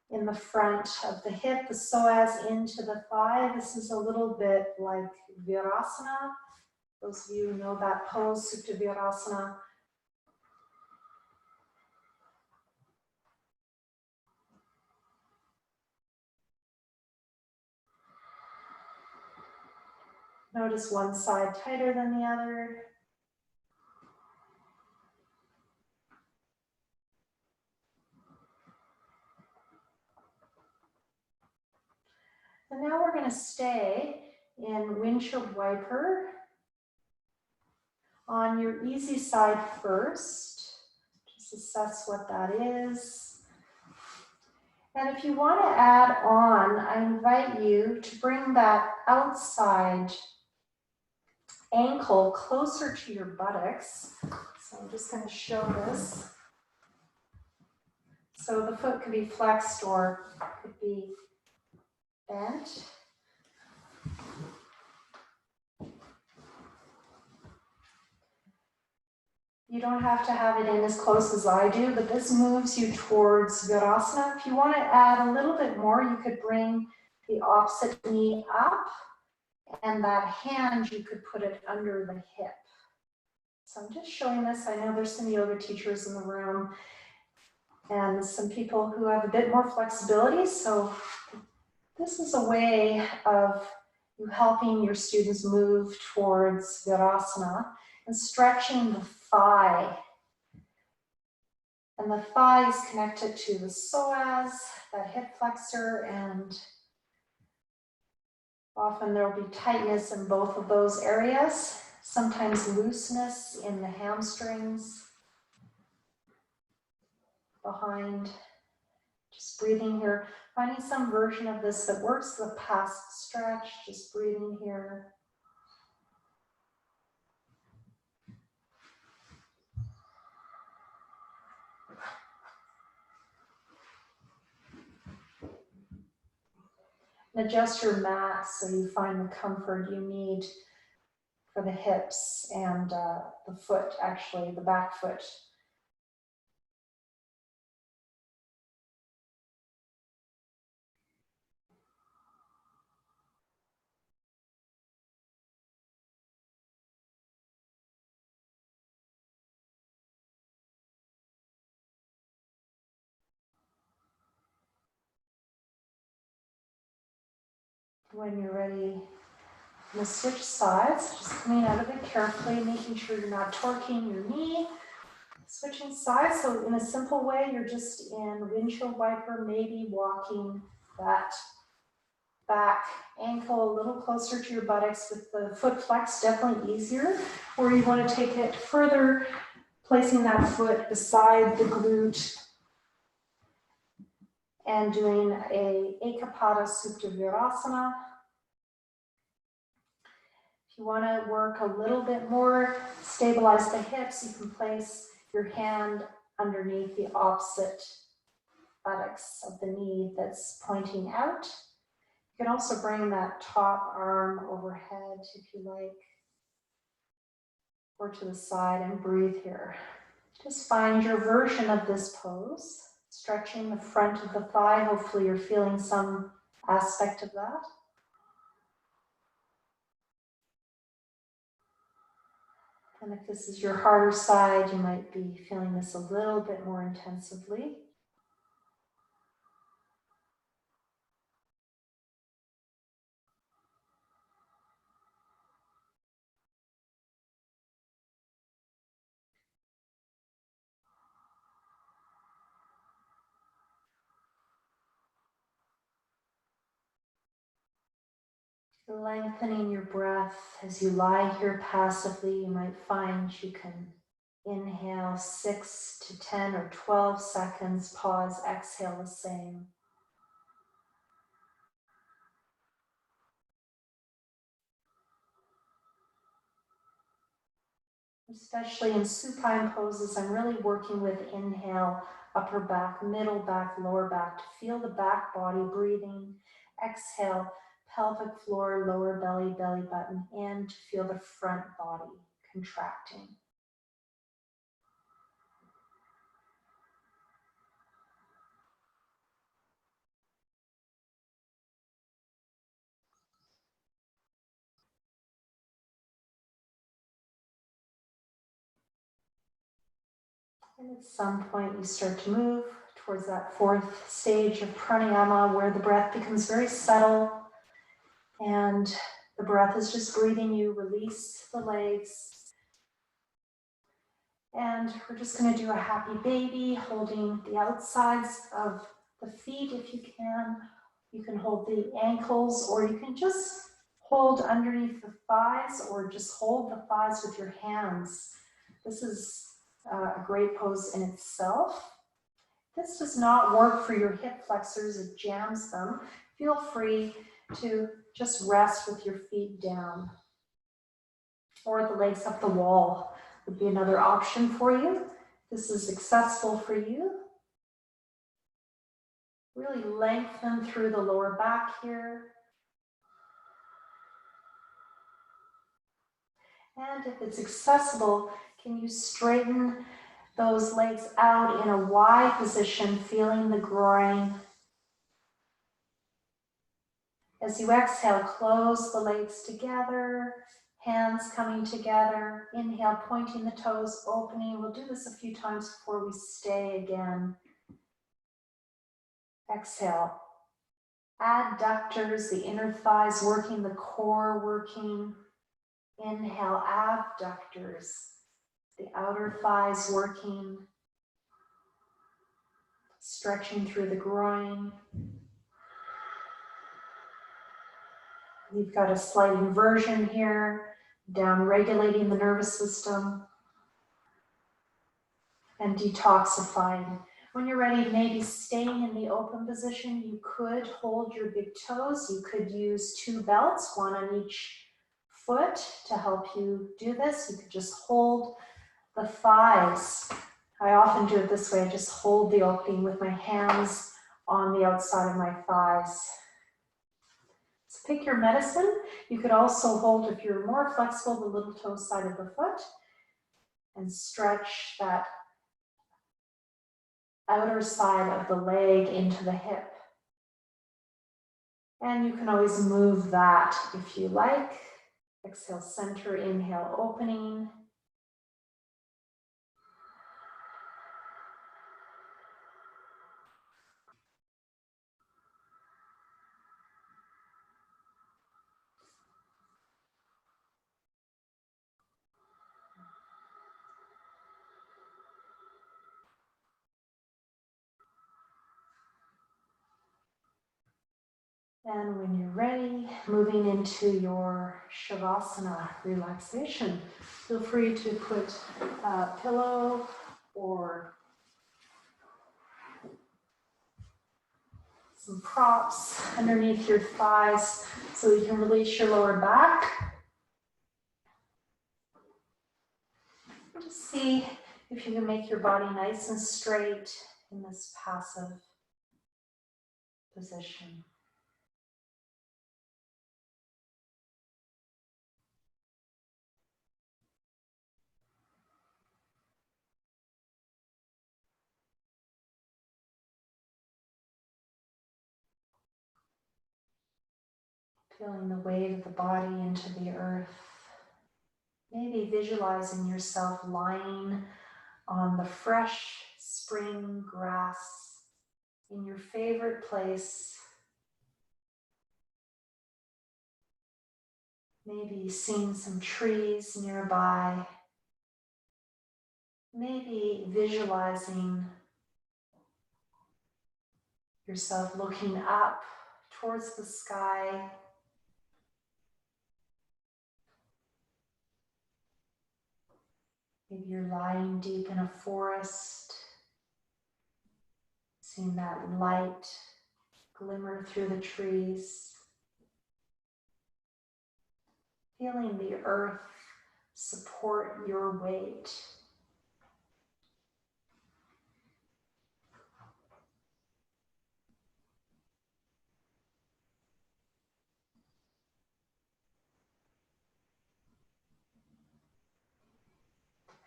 in the front of the hip, the psoas into the thigh. This is a little bit like Virasana. Those of you who know that pose, Supta Virasana. Notice one side tighter than the other. And now we're going to stay in windshield wiper on your easy side first. Just assess what that is. And if you want to add on, I invite you to bring that outside ankle closer to your buttocks. So I'm just going to show this. So the foot could be flexed or could be bent. You don't have to have it in as close as I do, but this moves you towards Virasana. If you want to add a little bit more, you could bring the opposite knee up, and that hand, you could put it under the hip. So I'm just showing this. I know there's some yoga teachers in the room and some people who have a bit more flexibility. So this is a way of you helping your students move towards Virasana and stretching the thigh. And the thigh is connected to the psoas, that hip flexor, and often there will be tightness in both of those areas, sometimes looseness in the hamstrings, behind. Just breathing here, finding some version of this that works the past stretch, just breathing here. And adjust your mat so you find the comfort you need for the hips and the foot, actually, the back foot. When you're ready, I'm going to switch sides, just coming out of it carefully, making sure you're not torquing your knee. Switching sides, so in a simple way, you're just in windshield wiper, maybe walking that back ankle a little closer to your buttocks with the foot flex, definitely easier. Or you want to take it further, placing that foot beside the glute and doing a Ekapada Supta Virasana. you want to work a little bit more, stabilize the hips, you can place your hand underneath the opposite buttocks of the knee that's pointing out. You can also bring that top arm overhead if you like, or to the side, and breathe here. Just find your version of this pose, stretching the front of the thigh. Hopefully you're feeling some aspect of that. And if this is your harder side, you might be feeling this a little bit more intensively. Lengthening your breath as you lie here passively. You might find you can inhale 6 to 10 or 12 seconds, pause, exhale the same. Especially in supine poses, I'm really working with inhale, upper back, middle back, lower back, to feel the back body breathing. Exhale, pelvic floor, lower belly, belly button in, to feel the front body contracting. And at some point you start to move towards that fourth stage of pranayama, where the breath becomes very subtle and the breath is just breathing you. Release the legs. And we're just going to do a happy baby, holding the outsides of the feet if you can. You can hold the ankles, or you can just hold underneath the thighs, or just hold the thighs with your hands. This is a great pose in itself. This does not work for your hip flexors, it jams them. Feel free to just rest with your feet down, or the legs up the wall would be another option for you. This is accessible for you. Really lengthen through the lower back here. And if it's accessible, can you straighten those legs out in a Y position, feeling the groin. As you exhale, close the legs together, hands coming together. Inhale, pointing the toes, opening. We'll do this a few times before we stay again. Exhale. Adductors, the inner thighs working, the core working. Inhale, abductors, the outer thighs working. Stretching through the groin. You've got a slight inversion here, down regulating the nervous system and detoxifying. When you're ready, maybe staying in the open position, you could hold your big toes. You could use 2 belts, one on each foot to help you do this. You could just hold the thighs. I often do it this way. I just hold the opening with my hands on the outside of my thighs. So pick your medicine. You could also hold, if you're more flexible, the little toe side of the foot and stretch that outer side of the leg into the hip. And you can always move that if you like. Exhale, center, inhale, opening. And when you're ready, moving into your Shavasana relaxation, feel free to put a pillow or some props underneath your thighs so you can release your lower back. Just see if you can make your body nice and straight in this passive position. Feeling the weight of the body into the earth. Maybe visualizing yourself lying on the fresh spring grass in your favorite place. Maybe seeing some trees nearby. Maybe visualizing yourself looking up towards the sky. Maybe you're lying deep in a forest, seeing that light glimmer through the trees, feeling the earth support your weight.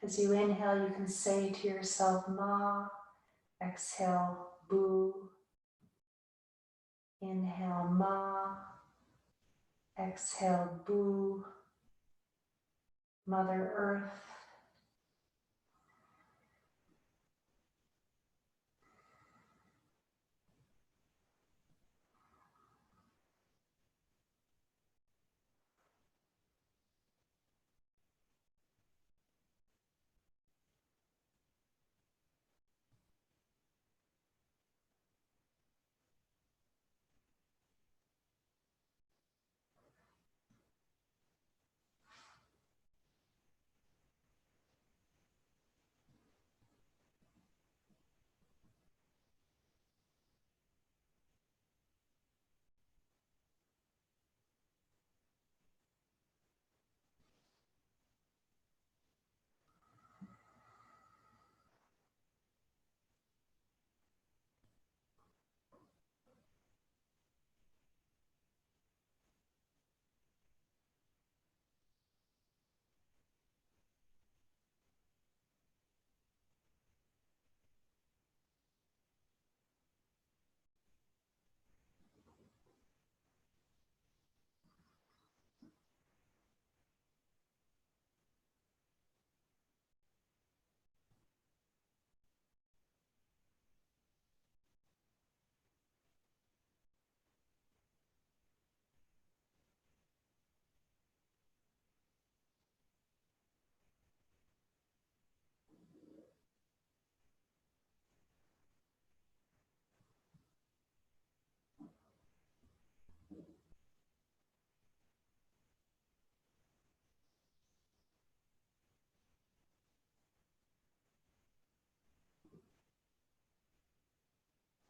As you inhale, you can say to yourself, Ma. Exhale, Boo. Inhale, Ma. Exhale, Boo. Mother Earth.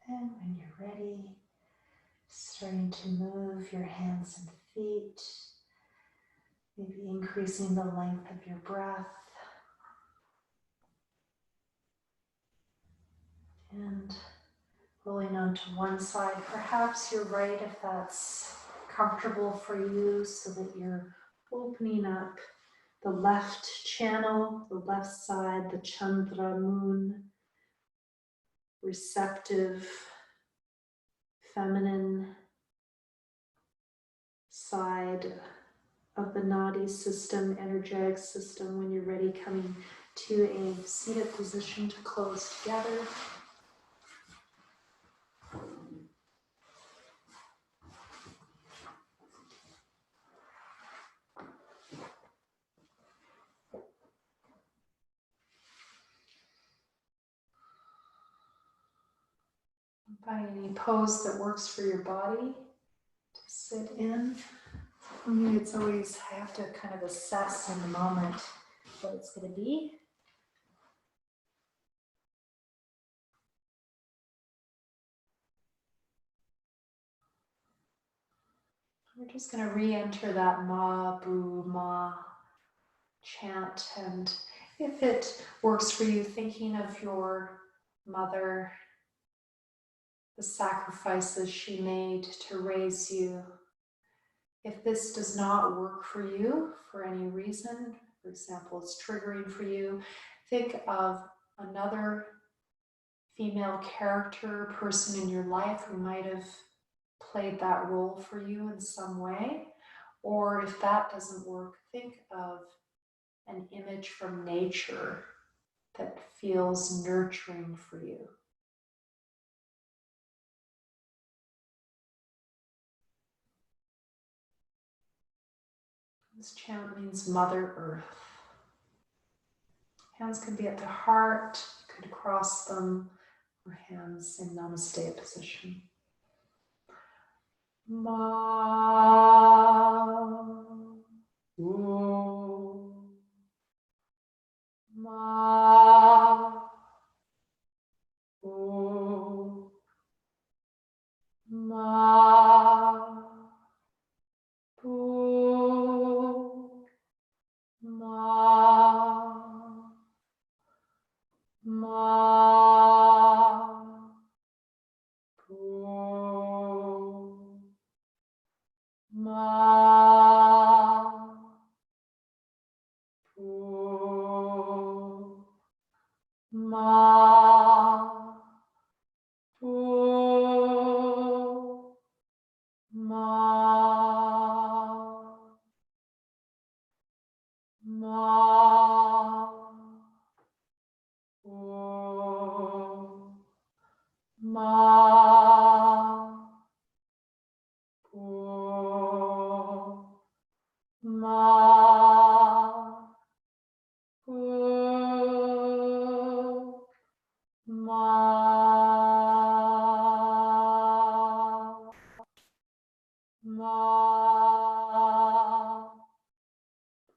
And when you're ready, starting to move your hands and feet, maybe increasing the length of your breath. And rolling onto one side, perhaps you're right if that's comfortable for you, so that you're opening up the left channel, the left side, the Chandra moon, receptive, feminine side of the Nadi system, energetic system. When you're ready, coming to a seated position to close together. Find any pose that works for your body to sit in. For me, it's always, I have to kind of assess in the moment what it's going to be. We're just going to re-enter that Ma, Boo, Ma chant. And If it works for you, thinking of your mother, the sacrifices she made to raise you. If this does not work for you for any reason, for example, it's triggering for you, think of another female character, person in your life who might have played that role for you in some way. Or if that doesn't work, think of an image from nature that feels nurturing for you. This chant means Mother Earth. Hands can be at the heart, you could cross them, or hands in Namaste position. Ma, o, ma, o, ma, o, ma, ma, o, ma, o, ma, o, ma, ma, o, ma, o, ma, o, ma, ma,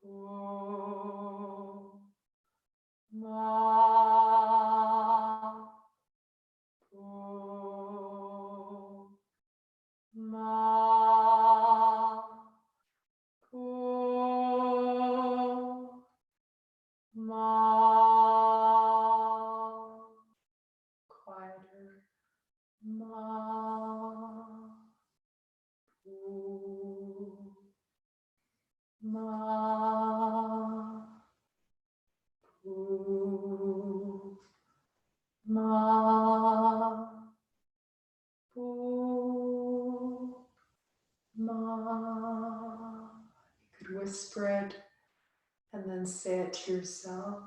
o, ma, o, ma, o, ma, quieter, ma, o, ma, o, ma, o, ma. You could whisper it and then say it to yourself.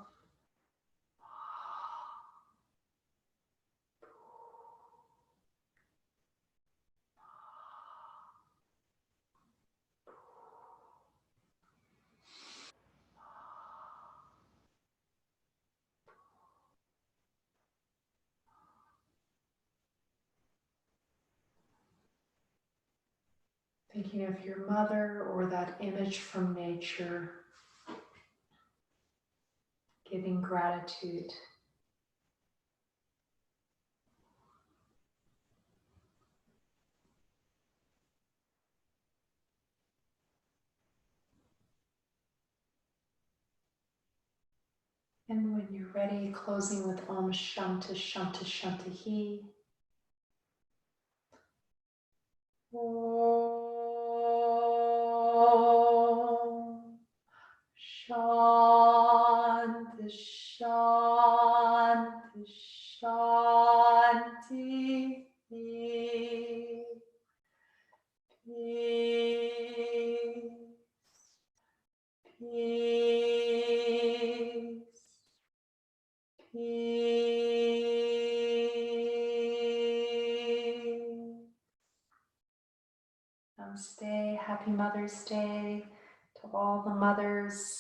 Thinking of your mother or that image from nature, giving gratitude. And when you're ready, closing with Om Shanti Shanti Shanti He. Om Shanti Shanti Shanti. Peace, peace, peace. Namaste. Happy Mother's Day to all the mothers.